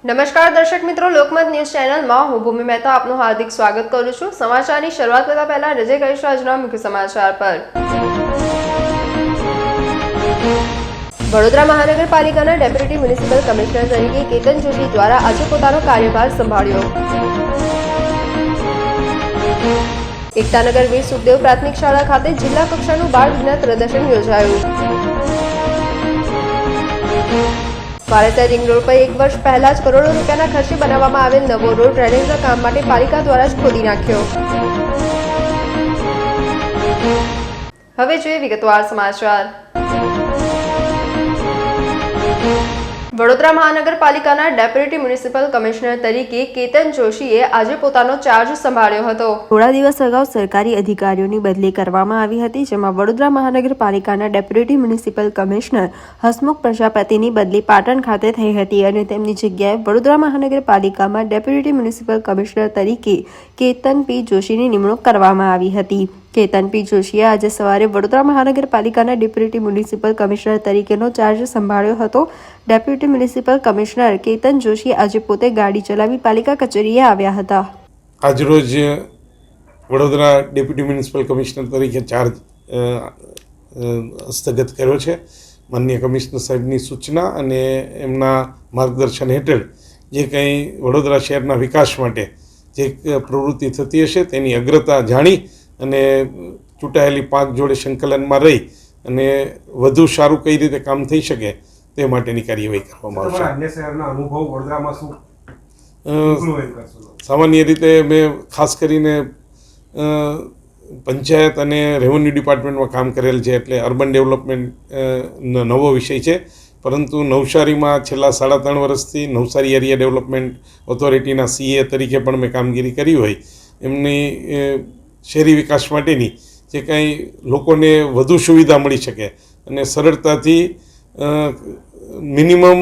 નમસ્કાર દર્શક મિત્રો, લોકમત ન્યૂઝ ચેનલમાં હું ભૂમિ મહેતા આપનું હાર્દિક સ્વાગત કરું છું। સમાચારની શરૂઆત કરતા પહેલા નજર કરીશું આજના મુખ્ય સમાચાર પર। વડોદરા મહાનગરપાલિકાના ડેપ્યુટી મ્યુનિસિપલ કમિશનર તરીકે કેતન જોશી દ્વારા આજે પોતાનો કાર્યભાર સંભાળ્યો। એકતાનગર વીર સુખદેવ પ્રાથમિક શાળા ખાતે જિલ્લા કક્ષાનું બાળ વિજ્ઞાન પ્રદર્શન યોજાયું। વારેસર રિંગ રોડ પર 1 વર્ષ પહેલા જ કરોડો રૂપિયાના ખર્ચે બનાવવામાં આવેલ નવો રોડ ડ્રેનેજના કામ માટે પાલિકા દ્વારા જ ખોદી નાખ્યો। હવે જોઈએ વિગતવાર સમાચાર। વડોદરા મહાનગરપાલિકાના ડેપ્યુટી મ્યુનિસિપલ કમિશનર તરીકે કેતન જોશીએ આજે પોતાનો ચાર્જ સંભાળ્યો હતો। થોડા દિવસ અગાઉ સરકારી અધિકારીઓની બદલી કરવામાં આવી હતી, જેમાં વડોદરા મહાનગરપાલિકાના ડેપ્યુટી મ્યુનિસિપલ કમિશનર હસમુખ પ્રજાપતિની બદલી પાટણ ખાતે થઈ હતી અને તેમની જગ્યાએ વડોદરા મહાનગરપાલિકામાં ડેપ્યુટી મ્યુનિસિપલ કમિશનર તરીકે કેતન પી જોશીની નિમણૂક કરવામાં આવી હતી। કેતન પી જોશીએ આજે સવારે વડોદરા મહાનગરપાલિકાના ડેપ્યુટી મ્યુનિસિપલ કમિશનર તરીકેનો ચાર્જ સંભાળ્યો હતો। Deputy municipal commissioner Ketan Joshi આજે પોતે ગાડી ચલાવી પાલિકા કચેરીએ આવ્યા હતા। આજરોજ વડોદરા ડેપ્યુટી મ્યુનિસિપલ કમિશનર તરીકે ચાર્જ હસ્તગત કર્યો છે। માનનીય કમિશનર સાહેબની સૂચના અને એમના માર્ગદર્શન હેઠળ જે કંઈ વડોદરા શહેરના વિકાસ માટે જે પ્રવૃત્તિ થતી હશે તેની અગ્રતા જાણી અને ચૂંટાયેલી 5 જોડે સંકલનમાં રહી અને વધુ સારું કઈ રીતે કામ થઈ શકે તે માટેની કાર્યવાહી કરવામાં આવશે। અન્ય શહેરના અનુભવ વડોદરામાં શું સામાન્ય રીતે મેં ખાસ કરીને પંચાયત અને રેવન્યુ ડિપાર્ટમેન્ટમાં કામ કરેલ છે, એટલે અર્બન ડેવલપમેન્ટ નવો વિષય છે, પરંતુ નવસારીમાં છેલ્લા 3.5 વર્ષથી નવસારી એરિયા ડેવલપમેન્ટ ઓથોરિટીના CA તરીકે પણ મેં કામગીરી કરી હોય। એમની શહેરી વિકાસ માટેની જે કાંઈ લોકોને વધુ સુવિધા મળી શકે અને સરળતાથી મિનિમમ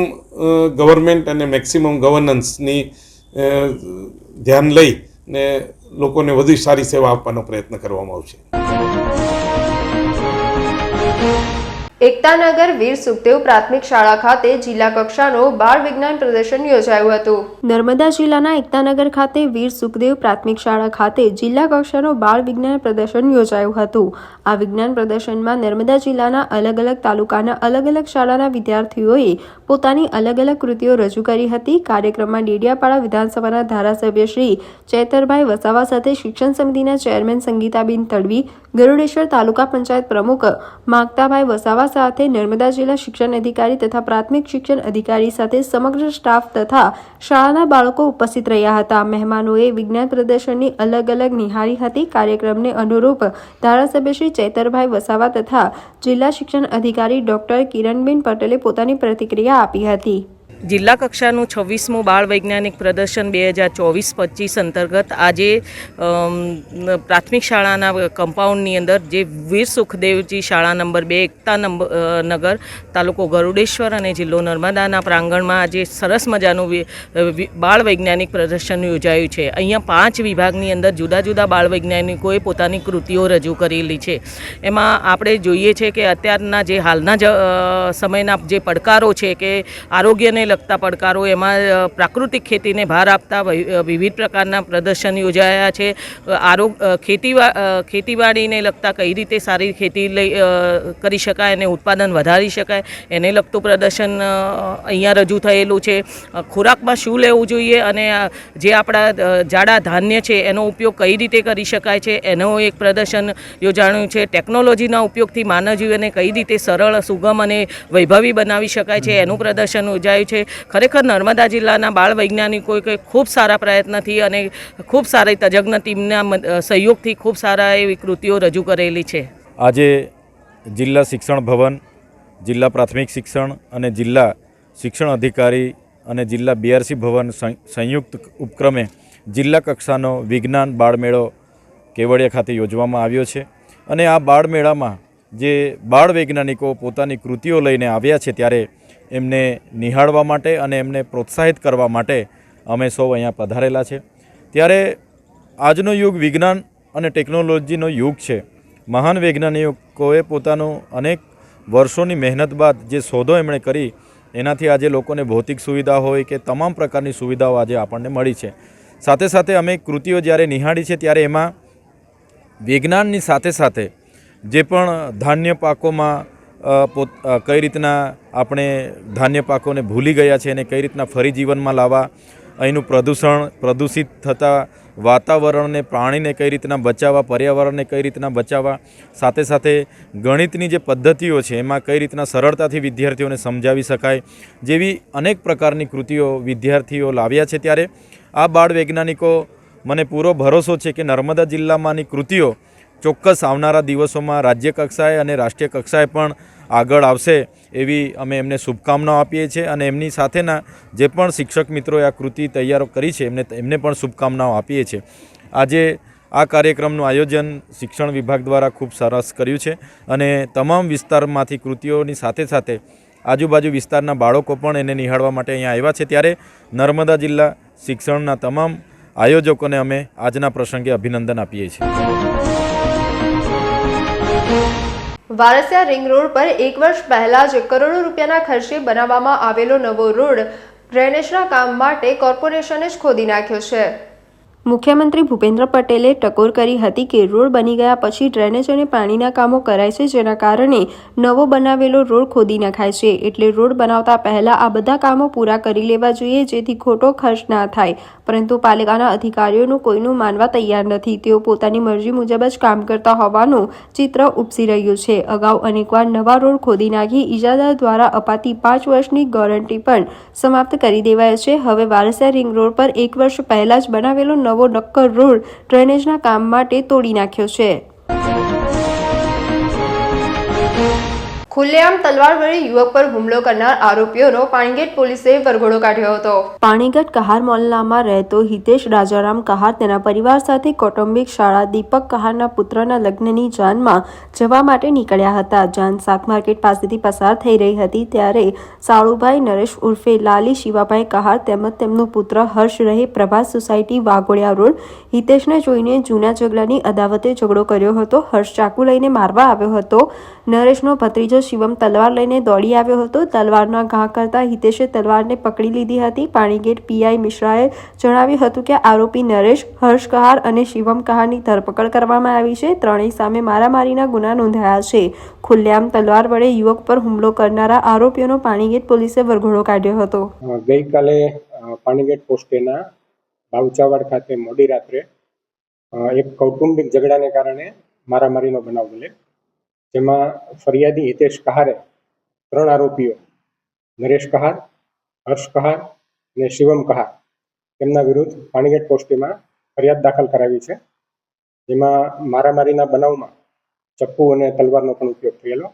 ગવર્મેન્ટ અને મેક્સિમમ ગવર્નન્સની ધ્યાન લઈ ને લોકોને વધુ સારી સેવા આપવાનો પ્રયત્ન કરવામાં આવશે। એકતાનગર વીર સુખદેવ પ્રાથમિક શાળા ખાતે જિલ્લા કક્ષાનો બાળ વિજ્ઞાન પ્રદર્શન યોજાયું હતું। નર્મદા જિલ્લાના એકતાનગર ખાતે વીર સુખદેવ પ્રાથમિક શાળા ખાતે જિલ્લા કક્ષાનો બાળ વિજ્ઞાન પ્રદર્શન યોજાયું હતું। આ વિજ્ઞાન પ્રદર્શનમાં નર્મદા જિલ્લાના અલગ અલગ તાલુકાના અલગ અલગ શાળાના વિદ્યાર્થીઓએ પોતાની અલગ અલગ કૃતિઓ રજૂ કરી હતી। કાર્યક્રમમાં ડેડિયાપાડા વિધાનસભાના ધારાસભ્ય શ્રી ચૈતરભાઈ વસાવા સાથે શિક્ષણ સમિતિના ચેરમેન સંગીતાબેન તડવી, ગરુડેશ્વર તાલુકા પંચાયત પ્રમુખ માગતાભાઈ વસાવા સાથે નર્મદા જિલ્લા શિક્ષણ અધિકારી તથા પ્રાથમિક શિક્ષણ અધિકારી સાથે સમગ્ર સ્ટાફ તથા શાળાના બાળકો ઉપસ્થિત રહ્યા હતા। મહેમાનોએ વિજ્ઞાન પ્રદર્શનની અલગ અલગ નિહાળી હતી। કાર્યક્રમને અનુરૂપ ધારાસભ્ય શ્રી ચૈતરભાઈ વસાવા તથા જિલ્લા શિક્ષણ અધિકારી ડોક્ટર કિરણબેન પટેલે પોતાની પ્રતિક્રિયા આપી હતી। જિલ્લા કક્ષાનું 26મું બાળ વૈજ્ઞાનિક પ્રદર્શન 2024-25 અંતર્ગત આજે પ્રાથમિક શાળાના કમ્પાઉન્ડની અંદર જે વીર સુખદેવજી શાળા નંબર 2 એકતાનગર તાલુકો ગરુડેશ્વર અને જિલ્લો નર્મદાના પ્રાંગણમાં આજે સરસ મજાનું બાળ વૈજ્ઞાનિક પ્રદર્શન યોજાયું છે। અહીંયા 5 વિભાગની અંદર જુદા જુદા બાળ વૈજ્ઞાનિકોએ પોતાની કૃતિઓ રજૂ કરેલી છે। એમાં આપણે જોઈએ છે કે અત્યારના જે હાલના સમયના જે પડકારો છે કે આરોગ્યને લગતા પડકારો, એમાં પ્રાકૃતિક ખેતીને ભાર આપતા વિવિધ પ્રકારના પ્રદર્શન યોજાયા છે। ખેતીવાડીને લગતા કઈ રીતે સારી ખેતી કરી શકાય અને ઉત્પાદન વધારી શકાય એને લગતું પ્રદર્શન અહીંયા રજૂ થયેલું છે। ખોરાકમાં શું લેવું જોઈએ અને જે આપણા જાડા ધાન્ય છે એનો ઉપયોગ કઈ રીતે કરી શકાય છે એનો એક પ્રદર્શન યોજાયું છે। ટેકનોલોજીના ઉપયોગથી માનવ જીવનને કઈ રીતે સરળ, સુગમ અને વૈભવી બનાવી શકાય છે એનું પ્રદર્શન યોજાયું છે। ખરેખર નર્મદા જિલ્લાના બાળ વૈજ્ઞાનિકોએ ખૂબ સારા પ્રયત્નથી અને ખૂબ સારી તજજ્ઞ ટીમના સહયોગથી ખૂબ સારા એવી કૃતિઓ રજૂ કરેલી છે। આજે જિલ્લા શિક્ષણ ભવન, જિલ્લા પ્રાથમિક શિક્ષણ અને જિલ્લા શિક્ષણ અધિકારી અને જિલ્લા BRC ભવન સંયુક્ત ઉપક્રમે જિલ્લા કક્ષાનો વિજ્ઞાન બાળમેળો કેવડિયા ખાતે યોજવામાં આવ્યો છે અને આ બાળમેળામાં જે બાળ વૈજ્ઞાનિકો પોતાની કૃતિઓ લઈને આવ્યા છે ત્યારે એમને નિહાળવા માટે અને એમને પ્રોત્સાહિત કરવા માટે અમે સૌ અહીંયા પધારેલા છે। ત્યારે આજનો યુગ વિજ્ઞાન અને ટેકનોલોજીનો યુગ છે। મહાન વૈજ્ઞાનિકોએ પોતાનું અનેક વર્ષોની મહેનત બાદ જે શોધો એમણે કરી એનાથી આજે લોકોને ભૌતિક સુવિધા હોય કે તમામ પ્રકારની સુવિધાઓ આજે આપણને મળી છે. સાથે સાથે અમે કૃતિઓ જ્યારે નિહાળી છે ત્યારે એમાં વિજ્ઞાનની સાથે સાથે જે પણ ધાન્ય પાકોમાં કઈ રીતના આપણે ધાન્ય પાકોને ભૂલી ગયા છે અને કઈ રીતના ફરી જીવનમાં લાવવા, અહીંનું પ્રદૂષિત થતા વાતાવરણને, પાણીને કઈ રીતના બચાવવા, પર્યાવરણને કઈ રીતના બચાવવા, સાથે સાથે ગણિતની જે પદ્ધતિઓ છે એમાં કઈ રીતના સરળતાથી વિદ્યાર્થીઓને સમજાવી શકાય, જેવી અનેક પ્રકારની કૃતિઓ વિદ્યાર્થીઓ લાવ્યા છે. ત્યારે આ બાળ વૈજ્ઞાનિકો, મને પૂરો ભરોસો છે કે નર્મદા જિલ્લામાંની કૃતિઓ ચોક્કસ આવનારા દિવસોમાં રાજ્ય કક્ષાએ અને રાષ્ટ્રીય કક્ષાએ પણ આગળ આવશે એવી અમે એમને શુભકામનાઓ આપીએ છીએ. અને એમની સાથેના જે પણ શિક્ષક મિત્રોએ આ કૃતિ તૈયાર કરી છે એમને પણ શુભકામનાઓ આપીએ છીએ. આજે આ કાર્યક્રમનું આયોજન શિક્ષણ વિભાગ દ્વારા ખૂબ સરસ કર્યું છે અને તમામ વિસ્તારમાંથી કૃતિઓની સાથે સાથે આજુબાજુ વિસ્તારના બાળકો પણ એને નિહાળવા માટે અહીંયા આવ્યા છે. ત્યારે નર્મદા જિલ્લા શિક્ષણના તમામ આયોજકોને અમે આજના પ્રસંગે અભિનંદન આપીએ છીએ. વારસિયા રિંગ રોડ પર 1 વર્ષ પહેલા જ કરોડો રૂપિયાના ખર્ચે બનાવવામાં આવેલો નવો રોડ ડ્રેનેજના કામ માટે કોર્પોરેશને જ ખોદી નાખ્યો છે. મુખ્યમંત્રી ભૂપેન્દ્ર પટેલે ટકોર કરી હતી કે રોડ બની ગયા પછી ડ્રેનેજ અને પાણીના કામો કરાય છે, જેના કારણે નવો બનાવેલો રોડ ખોદી નખાય છે. એટલે રોડ બનાવતા પહેલા આ બધા કામો પૂરા કરી લેવા જોઈએ, જેથી ખોટો ખર્ચ ના થાય. પરંતુ પાલિકાના અધિકારીઓનું કોઈનું માનવા તૈયાર નથી. તેઓ પોતાની મરજી મુજબ જ કામ કરતા હોવાનું ચિત્ર ઉપસી રહ્યું છે. અગાઉ અનેકવાર નવા રોડ ખોદી નાખી ઇજાદાર દ્વારા અપાતી 5 વર્ષની ગોરંટી પણ સમાપ્ત કરી દેવાય છે. હવે વારસિયા રિંગ રોડ પર 1 વર્ષ પહેલા જ બનાવેલો નવો નક્કર રોડ ડ્રેનેજના કામ માટે તોડી નાખ્યો છે. ખુલ્લેઆમ તલવાર વડે યુવક પર હુમલો કરનાર આરોપીઓનો પાણીગેટ પોલીસે વરઘોડો કાઢ્યો હતો. પાણીગેટ કહાર મોહલ્લામાં રહેતો હિતેશ રાજારામ કહાર તેના પરિવાર સાથે કૌટુંબિક શાળા દીપક કહારના પુત્રના લગ્નની જાનમાં જવા માટે નીકળ્યા હતા. જાન શાક માર્કેટ પાસેથી પસાર થઈ રહી હતી ત્યારે સાળુભાઈ નરેશ ઉર્ફે લાલી શિવાભાઈ કહાર તેમજ તેમનો પુત્ર હર્ષ રહે પ્રભાસ સોસાયટી વાઘોડિયા રોડ હિતેશને જોઈને જૂના ઝઘડાની અદાવતે ઝઘડો કર્યો હતો. હર્ષ ચાકુ લઈને મારવા આવ્યો હતો. નરેશનો ભત્રીજો શિવમ તલવાર લઈને દોડી આવ્યો હતો. તલવારના ઘા કરતા હિતેશે તલવારને પકડી લીધી હતી. પાણીગેટ પીઆઈ મિશ્રાએ જણાવ્યું હતું કે આરોપી નરેશ, હર્ષ કહાર અને શિવમ કહારની ધરપકડ કરવામાં આવી છે. ત્રણેય સામે મારામારીના ગુના નોંધાયા છે. ખુલ્લેઆમ તલવાર વડે યુવક પર હુમલો કરનારા આરોપીઓનો પાણીગેટ પોલીસે વરઘોડો કાઢ્યો હતો. ગઈકાલે પાણીગેટ પોસ્ટેના બાવચાવાડ ખાતે મોડી રાત્રે એક કૌટુંબિક ઝઘડાને કારણે મારામારીનો બનાવ બને, જેમાં ફરિયાદી હિતેશ કહારે 3 આરોપીઓ નરેશ કહાર, હર્ષ કહાર અને શિવમ કહાર તેમના વિરુદ્ધ પાણીગેટ પોસ્ટેમાં ફરિયાદ દાખલ કરાવી છે. જેમાં મારામારીના બનાવમાં ચપ્પુ અને તલવારનો પણ ઉપયોગ થયેલો.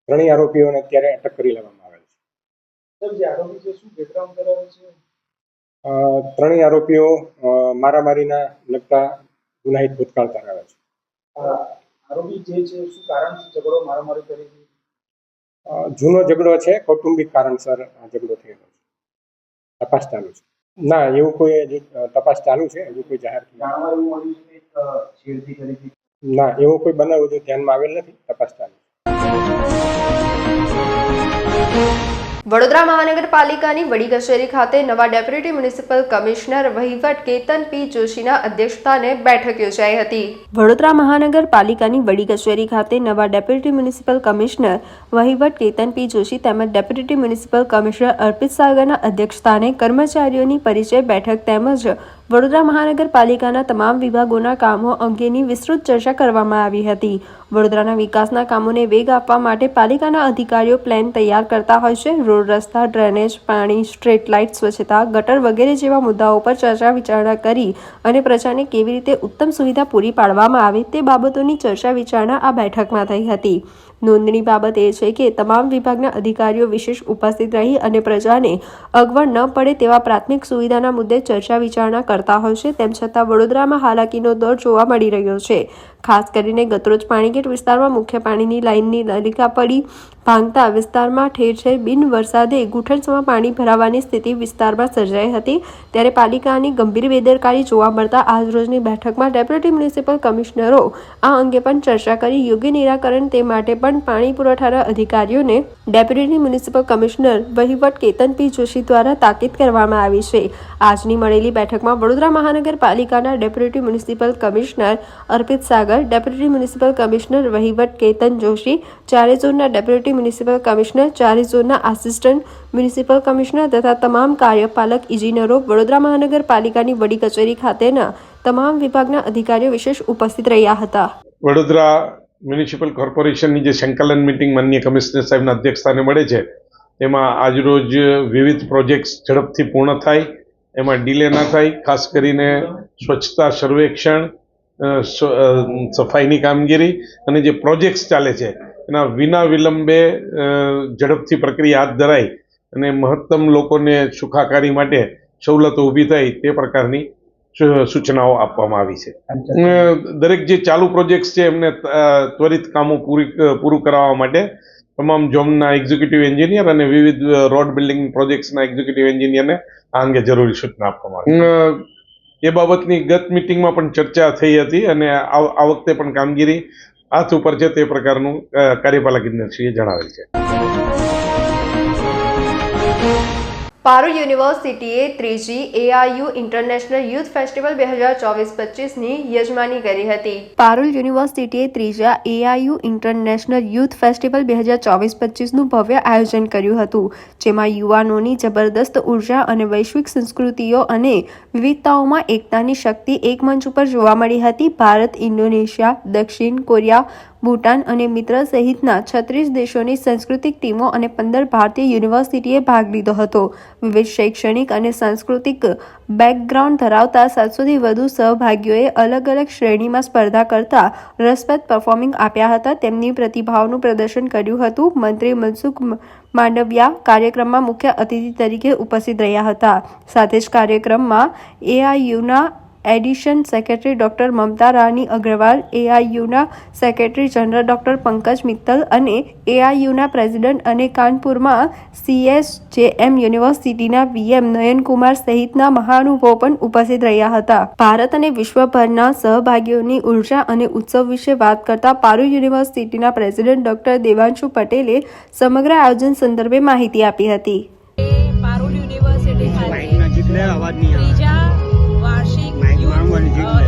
3 આરોપીઓને અત્યારે અટક કરી લેવામાં આવેલ છે. 3 આરોપીઓ મારામારીના લગતા ગુનાહિત ભૂતકાળ ધરાવે છે. આરોપી જે છે શું કારણથી ઝઘડો મારામારી કરી હતી? જૂનો ઝઘડો છે, કૌટુંબિક કારણસર આ ઝઘડો થયેલો છે. તપાસ ચાલુ છે. ના, એવું કોઈ તપાસ ચાલુ છે, હજુ કોઈ જાહેર ના એવો કોઈ બનાવ હજુ ધ્યાનમાં આવેલ નથી. તપાસ ચાલુ છે. વડોદરા મહાનગરપાલિકાની વડી કચેરી ખાતે નવા ડેપ્યુટી મ્યુનિસિપલ કમિશનર વહીવટ કેતન પી જોશીના અધ્યક્ષસ્થાને બેઠક યોજાઈ હતી. વડોદરા મહાનગરપાલિકાની વડી કચેરી ખાતે નવા ડેપ્યુટી મ્યુનિસિપલ કમિશનર વહીવટ કેતન પી જોશી તેમજ ડેપ્યુટી મ્યુનિસિપલ કમિશનર અર્પિત સાગરના અધ્યક્ષસ્થાને કર્મચારીઓની પરિચય બેઠક તેમજ વડોદરા મહાનગરપાલિકાના તમામ વિભાગોના કામો અંગેની વિસ્તૃત ચર્ચા કરવામાં આવી હતી. વડોદરાના વિકાસના કામોને વેગ આપવા માટે પાલિકાના અધિકારીઓ પ્લાન તૈયાર કરતા હોય છે. રોડ, રસ્તા, ડ્રેનેજ, પાણી, સ્ટ્રીટ લાઇટ, સ્વચ્છતા, ગટર વગેરે જેવા મુદ્દાઓ પર ચર્ચા વિચારણા કરી અને પ્રજાને કેવી રીતે ઉત્તમ સુવિધા પૂરી પાડવામાં આવે તે બાબતોની ચર્ચા વિચારણા આ બેઠકમાં થઈ હતી. નોંધની બાબત એ છે કે તમામ વિભાગના અધિકારીઓ વિશેષ ઉપસ્થિત રહી અને પ્રજાને અગવડ ન પડે તેવા પ્રાથમિક સુવિધાના મુદ્દે ચર્ચા વિચારણા કરતા હોય છે. તેમ છતાં વડોદરામાં હાલાકીનો દોર જોવા મળી રહ્યો છે. ખાસ કરીને ગતરોજ પાણીગેટ વિસ્તારમાં મુખ્ય પાણીની લાઇનની નલિકા પડી ભાંગતા વિસ્તારમાં ઠેર ઠેર બિન વરસાદે ઘૂંટણસમાં પાણી ભરાવાની સ્થિતિ વિસ્તારમાં સર્જાઈ હતી। ત્યારે પાલિકાની ગંભીર બેદરકારી જોવા મળતા આજરોજની બેઠકમાં ડેપ્યુટી મ્યુનિસિપલ કમિશનરો આ અંગે પણ ચર્ચા કરી યોગ્ય નિરાકરણ તે માટે પણ પાણી પુરવઠાના અધિકારીઓને ડેપ્યુટી મ્યુનિસિપલ કમિશનર વહીવટ કેતન પી જોશી દ્વારા તાકીદ કરવામાં આવી છે। આજની મળેલી બેઠકમાં વડોદરા મહાનગરપાલિકાના ડેપ્યુટી મ્યુનિસિપલ કમિશનર અર્પિત સાગર, ડેપ્યુટી મ્યુનિસિપલ કમિશનર વહીવટ કેતન જોશી, ચારે ઝોનના ડેપ્યુટી મ્યુનિસિપલ કમિશનર, ચારે ઝોનના આસિસ્ટન્ટ મ્યુનિસિપલ કમિશનર તથા તમામ કાર્યપાલક ઇજનેરો, વડોદરા મહાનગરપાલિકાની વડી કચેરી ખાતેના તમામ વિભાગના અધિકારીઓ વિશેષ ઉપસ્થિત રહ્યા હતા। વડોદરા મ્યુનિસિપલ કોર્પોરેશનની જે સંકલન મિટિંગ માનનીય કમિશનર સાહેબના અધ્યક્ષસ્થાને મળે છે તેમાં આજરોજ વિવિધ પ્રોજેક્ટ્સ ઝડપથી પૂર્ણ થાય, એમાં ડીલે ના થાય, ખાસ કરીને સ્વચ્છતા સર્વેક્ષણ, સફાઈની કામગીરી અને જે પ્રોજેક્ટ્સ ચાલે છે એના વિના વિલંબે ઝડપથી પ્રક્રિયા હાથ ધરાય અને મહત્તમ લોકોને સુખાકારી માટે સવલતો ઊભી થાય તે પ્રકારની સૂચનાઓ આપવામાં આવી છે। દરેક જે ચાલુ પ્રોજેક્ટ્સ છે એમને ત્વરિત કામો પૂરું કરાવવા માટે તમામ ઝોનના એક્ઝિક્યુટિવ એન્જિનિયર અને વિવિધ રોડ બિલ્ડિંગ પ્રોજેક્ટ્સના એક્ઝિક્યુટિવ એન્જિનિયરને આ અંગે જરૂરી સૂચના આપવામાં આવી। એ બાબતની ગત મિટિંગમાં પણ ચર્ચા થઈ હતી અને આ વખતે પણ કામગીરી હાથ ઉપર છે તે પ્રકારનું કાર્યપાલક ઇજનેરશ્રીએ જણાવેલ છે। પારુલ યુનિવર્સિટીએ ત્રીજી AIU ઇન્ટરનેશનલ યુથ ફેસ્ટિવલ 2024-25ની યજમાની કરી હતી। પારુલ યુનિવર્સિટીએ ત્રીજા AIU ઇન્ટરનેશનલ યુથ ફેસ્ટિવલ 2024-25નું ભવ્ય આયોજન કર્યું હતું, જેમાં યુવાનોની જબરદસ્ત ઉર્જા અને વૈશ્વિક સંસ્કૃતિઓ અને વિવિધતાઓમાં એકતાની શક્તિ એક મંચ ઉપર જોવા મળી હતી। ભારત, ઇન્ડોનેશિયા, દક્ષિણ કોરિયા, ભૂટાન અને મિત્ર સહિતના 36 દેશોની સાંસ્કૃતિક ટીમો અને 15 ભારતીય યુનિવર્સિટીએ ભાગ લીધો હતો। વિવિધ શૈક્ષણિક અને સાંસ્કૃતિક બેકગ્રાઉન્ડ ધરાવતા 700થી વધુ સહભાગીઓએ અલગ અલગ શ્રેણીમાં સ્પર્ધા કરતા રસપ્રદ પરફોર્મિંગ આપ્યા હતા, તેમની પ્રતિભાઓનું પ્રદર્શન કર્યું હતું। મંત્રી મનસુખ માંડવિયા કાર્યક્રમમાં મુખ્ય અતિથિ તરીકે ઉપસ્થિત રહ્યા હતા। સાથે જ કાર્યક્રમમાં AIUના addition secretary doctor Mamta Rani Agarwal, AIUના secretary general doctor Pankaj Mittal અને AIUના પ્રેસિડેન્ટ અને કાનપુરમાં CSJM યુનિવર્સિટીના VM નયનકુમાર સહિતના મહાનુભાવો પણ ઉપસ્થિત રહ્યા હતા। ભારત અને વિશ્વભરના સહભાગીઓની ઉર્જા અને ઉત્સવ વિશે વાત કરતા પારુલ યુનિવર્સિટીના પ્રેસિડેન્ટ ડોક્ટર દેવાંશુ પટેલે સમગ્ર આયોજન સંદર્ભે માહિતી આપી હતી। પારુલ યુનિવર્સિટી ત્રીજા વાર્ષિક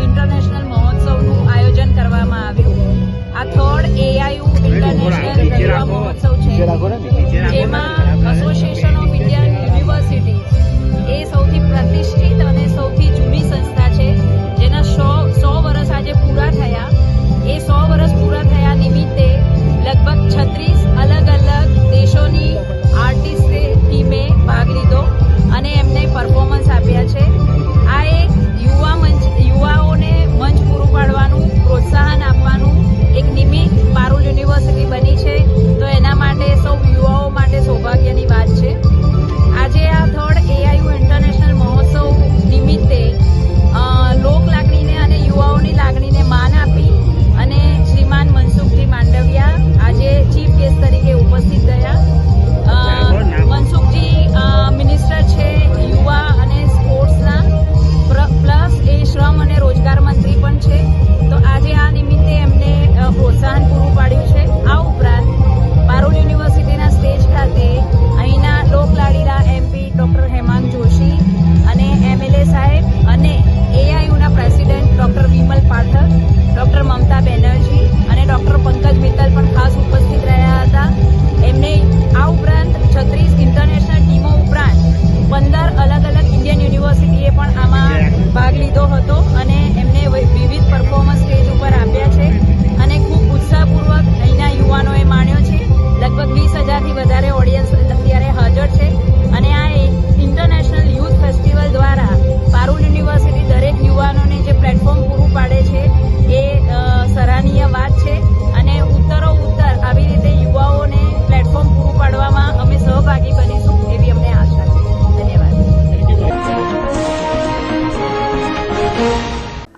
ઇન્ટરનેશનલ મહોત્સવનું આયોજન કરવામાં આવ્યું। આ થર્ડ AIU ઇન્ટરનેશનલ યુવા મહોત્સવ છે, જેમાં એસોસિએશન ઓફ ઇન્ડિયન યુનિવર્સિટીઝ એ સૌથી પ્રતિષ્ઠિત અને સૌથી જૂની સંસ્થા છે, જેના 100 વર્ષ આજે પૂરા થયા। એ 100 વર્ષ પૂરા થયા નિમિત્તે લગભગ 36 અલગ અલગ દેશોની આર્ટિસ્ટ ટીમે ભાગ લીધો અને એમને પરફોર્મન્સ આપ્યા છે। આ એક યુવાઓને મંચ પૂરું પાડવાનું, પ્રોત્સાહન આપવાનું એક નિમિત્ત પારુલ યુનિવર્સિટી બની છે, તો એના માટે સૌ યુવાઓ માટે સૌભાગ્યની વાત છે।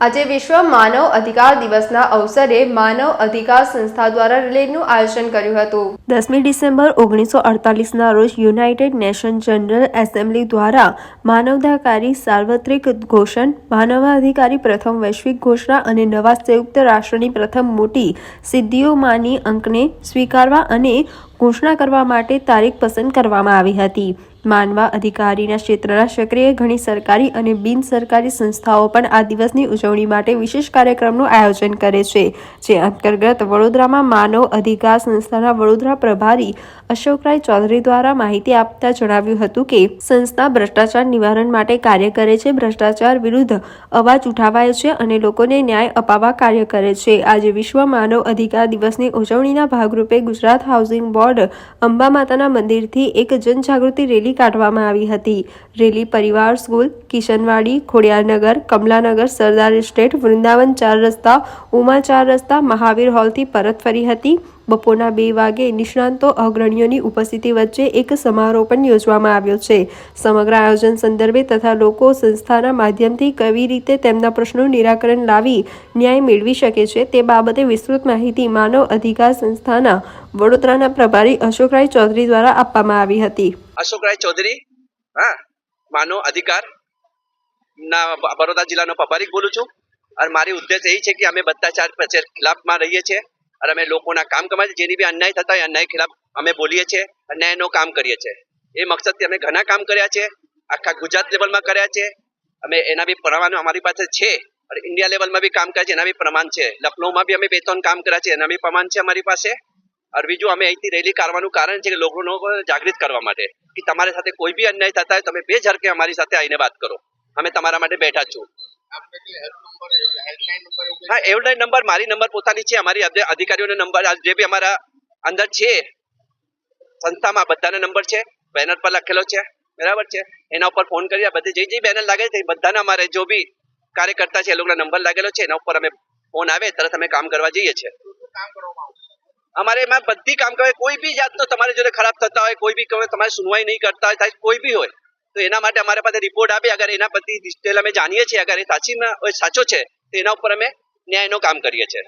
આજે વિશ્વ માનવ અધિકાર દિવસના અવસરે માનવ અધિકાર સંસ્થા દ્વારા રેલીનું આયોજન કર્યું હતું. 10મી ડિસેમ્બર 1948ના રોજ યુનાઇટેડ નેશન જનરલ એસેમ્બલી દ્વારા માનવાધિકારી સાર્વત્રિક ઘોષણ, માનવાધિકારી પ્રથમ વૈશ્વિક ઘોષણા અને નવા સંયુક્ત રાષ્ટ્રની પ્રથમ મોટી સિદ્ધિઓમાંની અંકને સ્વીકારવા અને ઘોષણા કરવા માટે તારીખ પસંદ કરવામાં આવી હતી. માનવા અધિકારીના ક્ષેત્રના સક્રિય ઘણી સરકારી અને બિન સરકારી સંસ્થાઓ પણ આ દિવસની ઉજવણી માટે વિશેષ કાર્યક્રમનું આયોજન કરે છે, જે અંતર્ગત વડોદરામાં માનવ અધિકાર સંસ્થાના વડોદરા પ્રભારી અશોકરાય ચૌધરી દ્વારા માહિતી આપતા જણાવ્યું હતું કે સંસ્થા ભ્રષ્ટાચાર નિવારણ માટે કાર્ય કરે છે, ભ્રષ્ટાચાર વિરુદ્ધ અવાજ ઉઠાવાય છે અને લોકોને ન્યાય અપાવવા કાર્ય કરે છે. આજે વિશ્વ માનવ અધિકાર દિવસની ઉજવણીના ભાગરૂપે ગુજરાત હાઉસિંગ બોર્ડ અંબા માતાના મંદિરથી એક જનજાગૃતિ રેલી કાઢવામાં આવી હતી. રેલી પરિવાર સ્કૂલ, કિશનવાડી, ખોડિયારનગર, કમલાનગર, સરદાર એસ્ટેટ, વૃંદાવન 4 રસ્તા, ઉમા 4 રસ્તા, મહાવીર હોલથી પરત ફરી હતી. બપોરના 2 વાગે નિષ્ણાંતો અગ્રણીઓની ઉપસ્થિતિ વચ્ચે એક સમારોહ પણ યોજવામાં આવ્યો છે. સમગ્ર આયોજન સંદર્ભે તથા લોકો સંસ્થાના માધ્યમથી કેવી રીતે તેમના પ્રશ્નોનું નિરાકરણ લાવી ન્યાય મેળવી શકે છે તે બાબતે વિસ્તૃત માહિતી માનવ અધિકાર સંસ્થાના વડોદરાના પ્રભારી અશોકરાય ચૌધરી દ્વારા આપવામાં આવી હતી. અશોકરાય ચૌધરી, હા, માનવ અધિકાર ના બરોડા જિલ્લાનો પ્રભારી બોલું છું. અને મારી ઉદ્દેશ એ છે કે અમે બધા 4 ખિલાફમાં રહીએ છીએ અને અમે લોકોના કામ કરીએ છીએ. જેની બી અન્યાય થતા હોય અન્યાય ખિલાફ અમે બોલીએ છીએ, અન્યાયનો કામ કરીએ છીએ. એ મકસદથી અમે ઘણા કામ કર્યા છે, આખા ગુજરાત લેવલમાં કર્યા છે. અમે એના બી પ્રમાણ અમારી પાસે છે અને ઇન્ડિયા લેવલમાં બી કામ કર્યા છે, એના બી પ્રમાણ છે. લખનૌમાં બી અમે 2-3 કામ કર્યા છે, એના બી પ્રમાણ છે અમારી પાસે. અને બીજું અમે અહીંથી રેલી કાઢવાનું કારણ છે કે લોકોનો જાગૃત કરવા માટે કે તમારી સાથે કોઈ બી અન્યાય થતા હોય તમે બેઝડકે અમારી સાથે આવીને વાત કરો, અમે તમારા માટે બેઠા છું. હા, હેલ્પલાઇન નંબર મારી નંબર પોતાની છે, અમારી અધિકારીઓનો નંબર જે બી અમારા અંદર છે સંસ્થામાં બધાનો નંબર છે, બેનર પર લખેલો છે, બરાબર છે. એના ઉપર ફોન કરી બધી જે બેનર લાગે છે બધાના અમારે જો બી કાર્યકર્તા છે એ લોકોનો નંબર લાગેલો છે, એના ઉપર અમે ફોન આવે તરત અમે કામ કરવા જઈએ છીએ. અમારે એમાં બધી કામ કરે, કોઈ બી જાતનો તમારી જોડે ખરાબ થતા હોય, કોઈ બી તમારી સુનવાઈ નહીં કરતા હોય, કોઈ બી હોય તો એના માટે અમારા પાસે રિપોર્ટ આવે. અગર એના બધી ડિટેલ અમે જાણીએ છીએ, અગર એ સાચો છે તો એના ઉપર અમે ન્યાયનો કામ કરીએ છીએ.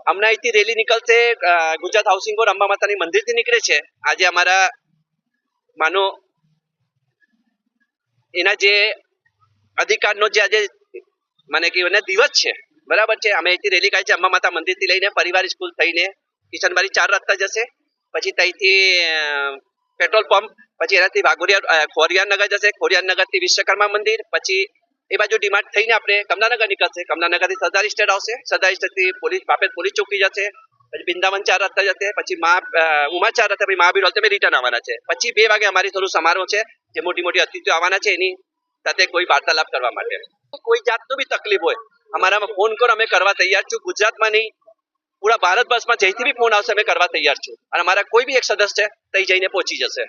હમણાં અહીંથી રેલી નીકળશે ગુજરાત હાઉસિંગ બોર્ડ અંબા માતાની મંદિરથી નીકળે છે. આજે અમારા માનો એના જે અધિકારનો જે આજે મને કહેવાય દિવસ છે, બરાબર છે. અમે અહીંથી રેલી કાઢી છે અંબા માતા મંદિરથી લઈને પરિવાર સ્કૂલ થઈને કિશનવાડી 4 રસ્તા જશે, પછી ત્યાંથી પેટ્રોલ પંપ, પછી એનાથી ખોડિયારનગર જશે, ખોડિયારનગરથી વિશ્વકર્મા મંદિર, પછી એ બાજુ ડીમાર્ટ થઈને આપણે કમલાનગર નીકળશે, કમલાનગરથી સરદાર સ્ટેટ આવશે, સરદાર સ્ટેટથી બાપેત પોલીસ ચોકી જશે, પછી વૃંદાવન 4 રસ્તા જશે, પછી ઉમા 4 રસ્તા, પછી મહાવીર હોલ તમે રિટર્ન આવવાના છે. પછી 2 વાગે અમારી થોડું સમારોહ છે, જે મોટી અતિથિઓ આવવાના છે એની સાથે કોઈ વાર્તાલાપ કરવા માટે. કોઈ જાતનું બી તકલીફ હોય અમારામાં ફોન કરો, અમે કરવા તૈયાર છું. ગુજરાતમાં નહીં પૂરા ભારત વર્ષમાં જેથી બી ફોન આવશે અમે કરવા તૈયાર છું. અને અમારા કોઈ બી એક સદસ્ય ત્યાં જઈને પહોંચી જશે.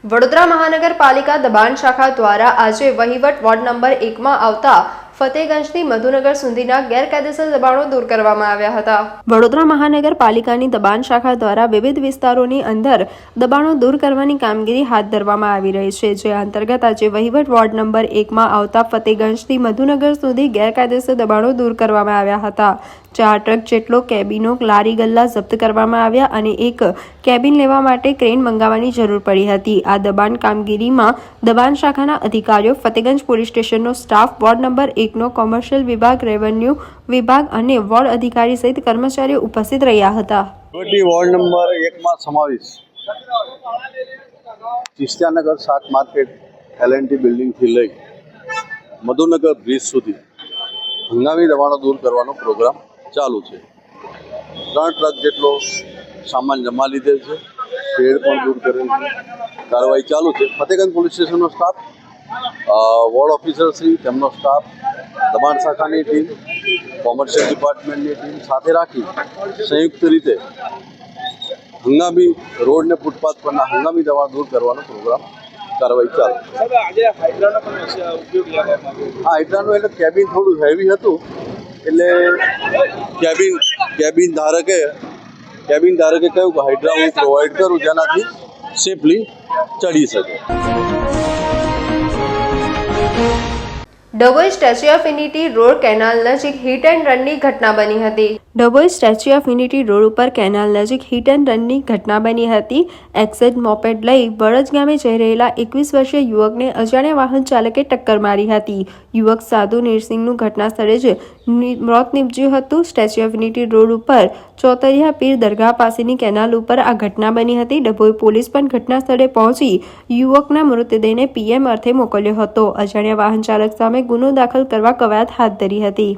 વડોદરા મહાનગરપાલિકા દબાણ શાખા દ્વારા આજે વહીવટ વોર્ડ નંબર 1માં આવતા ફતેગંજથી મધુનગર સુધીના ગેરકાયદેસર દબાણો દૂર કરવામાં આવ્યા હતા. વડોદરા મહાનગરપાલિકાની દબાણ શાખા દ્વારા વિવિધ વિસ્તારોની અંદર દબાણો દૂર કરવાની કામગીરી હાથ ધરવામાં આવી રહી છે, જે અંતર્ગત આજે વહીવટ વોર્ડ નંબર 1માં આવતા ફતેગંજથી મધુનગર સુધી ગેરકાયદેસર દબાણો દૂર કરવામાં આવ્યા હતા. 4 ટ્રક જેટલો કેબિનો, લારી ગલ્લા જપ્ત કરવામાં આવ્યા અને એક કેબિન લેવા માટે ક્રેન મંગાવવાની જરૂર પડી હતી. આ દબાણ કામગીરીમાં દબાણ શાખાના અધિકારીઓ, ફતેગંજ પોલીસ સ્ટેશનનો સ્ટાફ, વોર્ડ નંબર 1નો કોમર્શિયલ વિભાગ, રેવન્યુ વિભાગ અને વોર્ડ અધિકારી સહિત કર્મચારીઓ ઉપસ્થિત રહ્યા હતા. વોર્ડ નંબર 1માં સમાવેશ ચિસ્તિયાનગર શાક માર્કેટ L&T બિલ્ડિંગથી લઈ મધુનગર બ્રિજ સુધી હંગામી દબાણો દૂર કરવાનો પ્રોગ્રામ ચાલુ છે. 3 ટ્રક જેટલો સામાન જમા લીધેલ છે, શેડ પણ દૂર કરેલ છે, કાર્યવાહી ચાલુ છે. ફતેગંજ પોલીસ સ્ટેશનનો સ્ટાફ, વોર્ડ ઓફિસરશ્રી, તેમનો સ્ટાફ, દબાણ શાખાની ટીમ, કોમર્શિયલ ડિપાર્ટમેન્ટની ટીમ સાથે રાખી સંયુક્ત રીતે હંગામી રોડ ને ફૂટપાથ પરના હંગામી દબાણ દૂર કરવાનો પ્રોગ્રામ કાર્યવાહી ચાલુ. હા, હાઇડ્રાનું એટલે કેબિન થોડું હેવી હતું એટલે કેબિન ધારકે કહ્યું કે હાઇડ્રા હું પ્રોવાઈડ કરું જેનાથી સેફલી ચડી શકે. Dabhoi statue of unity road canal નજીક હિટ એન્ડ રનની ઘટના બની હતી. Dabhoi statue of unity road ઉપર કેનાલ નજીક હિટ એન્ડ રનની ઘટના બની હતી. એક્સેડ મોપેડ લઈ વડજ ગામે જઈ રહેલા 21 વર્ષીય યુવકને અજાણ્યા વાહન ચાલકે ટક્કર મારી હતી. યુવક સાધુ નિરસિંહનું ઘટના સ્થળે જ મોત નીપજ્યું હતું. સ્ટેચ્યુ ઓફ યુનિટી રોડ ઉપર ચોતરિયા પીર દરગાહ પાસેની કેનાલ ઉપર આ ઘટના બની હતી. ડભોઈ પોલીસ પણ ઘટના સ્થળે પહોંચી યુવકના મૃતદેહને પીએમ અર્થે મોકલ્યો હતો. અજાણ્યા વાહન ચાલક સામે ગુનો દાખલ કરવા કવાયત હાથ ધરી હતી.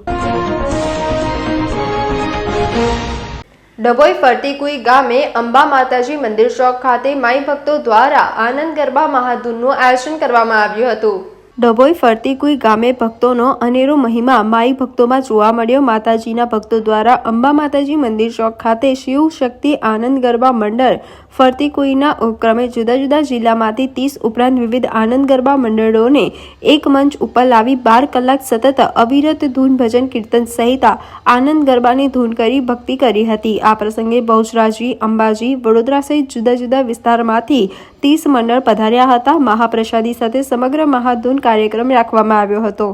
ડભોઈ ફરતીકુઈ ગામે અંબા માતાજી મંદિર ચોક ખાતે માઈ ભક્તો દ્વારા આનંદ ગરબા મહાધૂનનું આયોજન કરવામાં આવ્યું હતું. ડભોઈ ફરતીકુઈ ગામે ભક્તોનો અનેરો મહિમા માઈ ભક્તોમાં જોવા મળ્યો. માતાજીના ભક્તો દ્વારા અંબા માતાજી મંદિર ચોક ખાતે શિવ શક્તિ આનંદ ગરબા મંડળ ફરતીકુઈના ઉપક્રમે જુદા જુદા જિલ્લામાંથી 30 ઉપરાંત વિવિધ આનંદ ગરબા મંડળોને એક મંચ ઉપર લાવી 12 કલાક સતત અવિરત ધૂન ભજન કીર્તન સહિત આનંદ ગરબાની ધૂન કરી ભક્તિ કરી હતી. આ પ્રસંગે બહુચરાજી, અંબાજી, વડોદરા સહિત જુદા જુદા વિસ્તારમાંથી 30 મંડળ પધાર્યા હતા. મહાપ્રસાદી સાથે સમગ્ર મહાધૂન કાર્યક્રમ રાખવામાં આવ્યો હતો.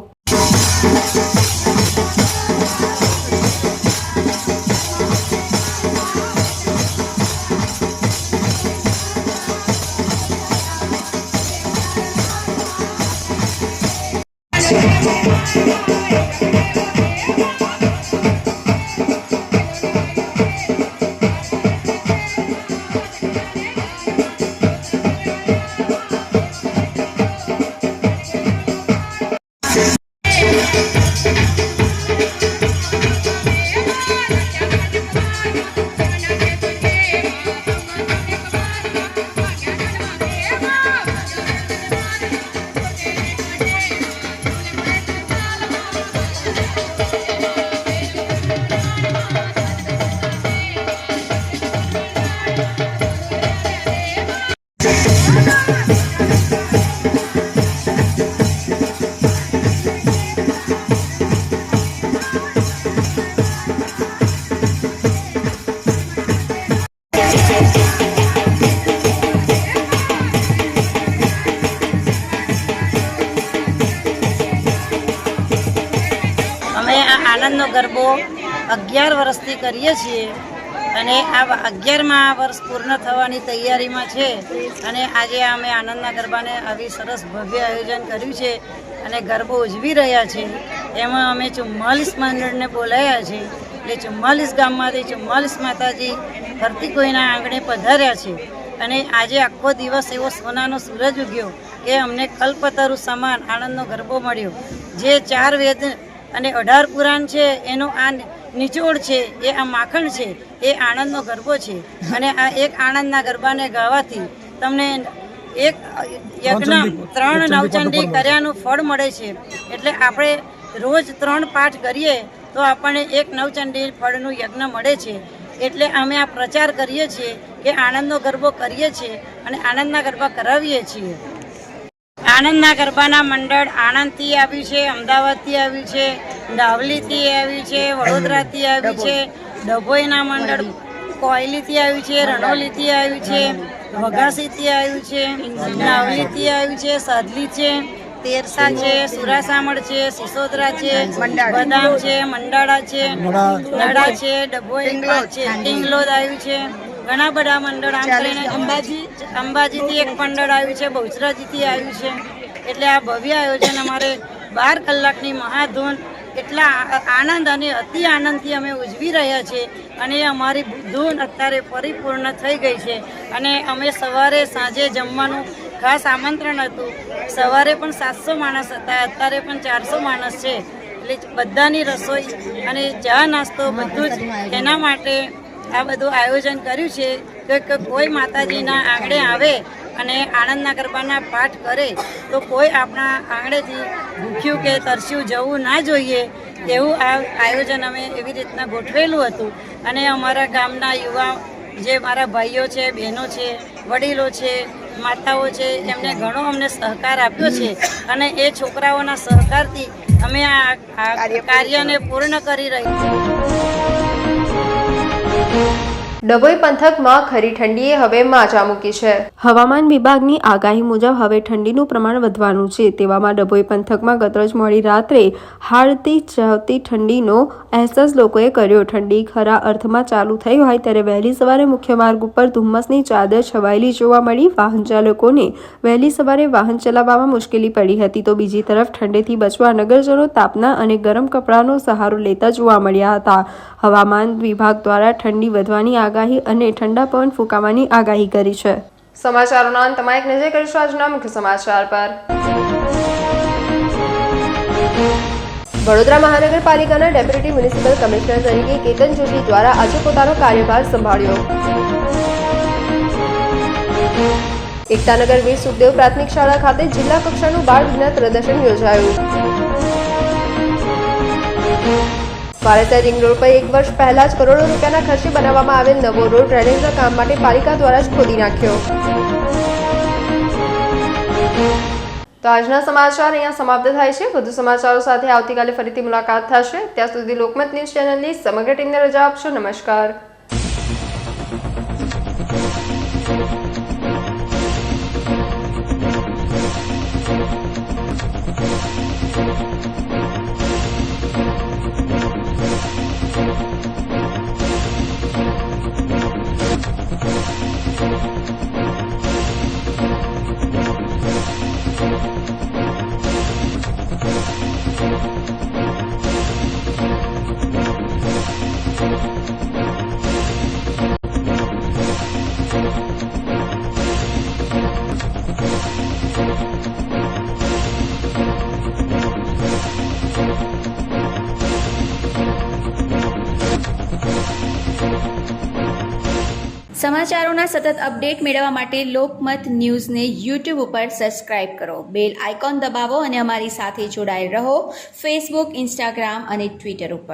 આનંદનો ગરબો 11 વર્ષથી કરીએ છીએ અને આ 11મા વર્ષ પૂર્ણ થવાની તૈયારીમાં છે. અને આજે અમે આનંદના ગરબાને આવી સરસ ભવ્ય આયોજન કર્યું છે અને ગરબો ઉજવી રહ્યા છે. એમાં અમે 44 મંડળને બોલાયા છે. એટલે 44 ગામમાંથી 44 માતાજી ફરતીકુઈના આંગણે પધાર્યા છે. અને આજે આખો દિવસ એવો સોનાનો સૂરજ ઉગ્યો કે અમને કલ્પતરુ સમાન આનંદનો ગરબો મળ્યો. જે 4 વેદ અને 18 પુરાણ છે એનો આ નિચોડ છે, એ આ માખણ છે, એ આનંદનો ગરબો છે. અને આ એક આનંદના ગરબાને ગાવાથી તમને એક યજ્ઞ 3 નવચંડી કર્યાનું ફળ મળે છે. એટલે આપણે રોજ 3 પાઠ કરીએ તો આપણને એક નવચંડી ફળનું યજ્ઞ મળે છે. એટલે અમે આ પ્રચાર કરીએ છીએ કે આનંદનો ગરબો કરીએ છીએ અને આનંદના ગરબા કરાવીએ છીએ. આનંદના ગરબાના મંડળ આણંદથી આવ્યું છે, અમદાવાદથી આવ્યું છે, દાવલીથી આવ્યું છે, વડોદરાથી આવ્યું છે, ડભોઈના મંડળ કોયલીથી આવ્યું છે, રણોલીથી આવ્યું છે, વઘાસીથી આવ્યું છે, નાવલીથી આવ્યું છે, સાદલી છે, તેરસા છે, સુરાસામળ છે, સિસોદરા છે, બદામ છે, મંડાળા છે, નડા છે, ડભોઈ છે, ટીંગલોદ આવ્યું છે. ઘણા બધા મંડળ આમ કરીને અંબાજીથી એક મંડળ આવ્યું છે, બહુચરાજીથી આવ્યું છે. એટલે આ ભવ્ય આયોજન અમારે 12 કલાકની મહાધૂન એટલા આનંદ અને અતિ આનંદથી અમે ઉજવી રહ્યા છીએ. અને અમારી ધૂન અત્યારે પરિપૂર્ણ થઈ ગઈ છે. અને અમે સવારે સાંજે જમવાનું ખાસ આમંત્રણ હતું. સવારે પણ 700 માણસ હતા, અત્યારે પણ 400 માણસ છે. એટલે બધાની રસોઈ અને ચા નાસ્તો બધું જ એના માટે આ બધું આયોજન કર્યું છે કે કોઈ માતાજીના આંગણે આવે અને આનંદના ગરબાના પાઠ કરે તો કોઈ આપણા આંગણેથી ભૂખ્યું કે તરસ્યું જવું ના જોઈએ. એવું આ આયોજન અમે એવી રીતના ગોઠવેલું હતું. અને અમારા ગામના યુવા જે મારા ભાઈઓ છે, બહેનો છે, વડીલો છે, માતાઓ છે, એમને ઘણો અમને સહકાર આપ્યો છે. અને એ છોકરાઓના સહકારથી અમે આ કાર્યને પૂર્ણ કરી રહ્યા છીએ. ડભોઈ પંથકમાં ખરી ઠંડીએ હવે માજા મૂકી છે. હવામાન વિભાગની આગાહી મુજબ હવે ઠંડીનું પ્રમાણ વધવાનું છે. તેવામાં ડભોઈ પંથકમાં ગતરોજ મોડી રાત્રે હાડતી ચાવતી ઠંડીનો અહેસાસ લોકોએ કર્યો. ઠંડી ખરા અર્થમાં ચાલુ થઈ હોય ત્યારે વહેલી સવારે મુખ્ય માર્ગ ઉપર ધુમ્મસની ચાદર છવાયેલી જોવા મળી. વાહન ચાલકોને વહેલી સવારે વાહન ચલાવવામાં મુશ્કેલી પડી હતી, તો બીજી તરફ ઠંડીથી બચવા નગરજનો તાપના અને ગરમ કપડાનો સહારો લેતા જોવા મળ્યા હતા. હવામાન વિભાગ દ્વારા ઠંડી વધવાની આગાહી અને ઠંડા પવન ફૂંકાવાની આગાહી કરી છે. સમાચારોના અંતમાં એક નજર કરીશું આજના મુખ્ય સમાચાર પર. વડોદરા મહાનગરપાલિકાના ડેપ્યુટી મ્યુનિસિપલ કમિશનર તરીકે કેતન જોશી દ્વારા આજે પોતાનો કાર્યભાર સંભાળ્યો. એકતાનગર વીર સુખદેવ પ્રાથમિક શાળા ખાતે જિલ્લા કક્ષાનું બાળ વિજ્ઞાન પ્રદર્શન યોજાયું. વારસા રિંગ રોડ પર 1 વર્ષ પહેલા જ કરોડો રૂપિયાના ખર્ચે બનાવવામાં આવેલ નવો રોડ ડ્રેનેજના કામ માટે પાલિકા દ્વારા જ ખોદી નાખ્યો. તો આજના સમાચાર અહીંયા સમાપ્ત થાય છે. વધુ સમાચારો સાથે આવતીકાલે ફરીથી મુલાકાત થશે. ત્યાં સુધી લોકમત ન્યૂઝ ચેનલની સમગ્ર ટીમને રજા આપશો. નમસ્કાર. સમાચારોના સતત અપડેટ મેળવવા માટે લોકમત ન્યૂઝને યુટ્યુબ ઉપર સબસ્ક્રાઇબ કરો, બેલ આઇકોન દબાવો અને અમારી સાથે જોડાયેલ રહો ફેસબુક, ઇન્સ્ટાગ્રામ અને ટ્વિટર ઉપર.